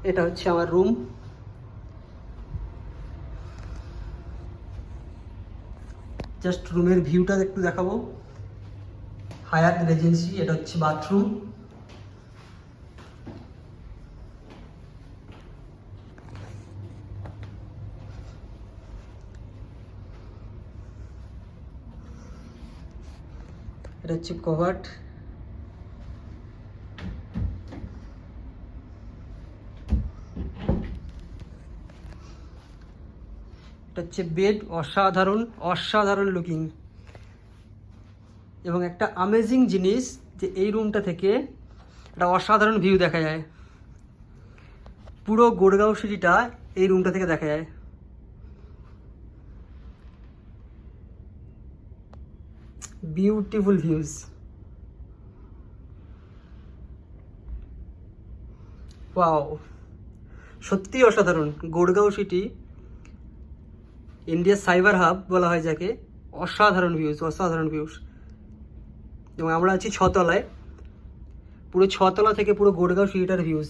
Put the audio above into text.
এটা হচ্ছে আমার রুম। জাস্ট রুমের ভিউটা একটু দেখাবো। হায়াত রেজেন্সি, এটা হচ্ছে বাথরুম। এটা হচ্ছে কভার্ড। এটা হচ্ছে বেড, অসাধারণ অসাধারণ লুকিং। এবং একটা অ্যামেজিং জিনিস যে এই রুমটা থেকে একটা অসাধারণ ভিউ দেখা যায়। পুরো গোড়গাঁও সিটিটা এই রুমটা থেকে দেখা যায়। Beautiful views. ওয়াও, সত্যি অসাধারণ। গোড়গাঁও সিটি, ইন্ডিয়ার সাইবার হাব বলা হয় যাকে। অসাধারণ ভিউজ, অসাধারণ ভিউজ। এবং আমরা আছি 6 তলায়। পুরো 6 তলা থেকে পুরো গোড়গাঁও সিটিটার ভিউজ।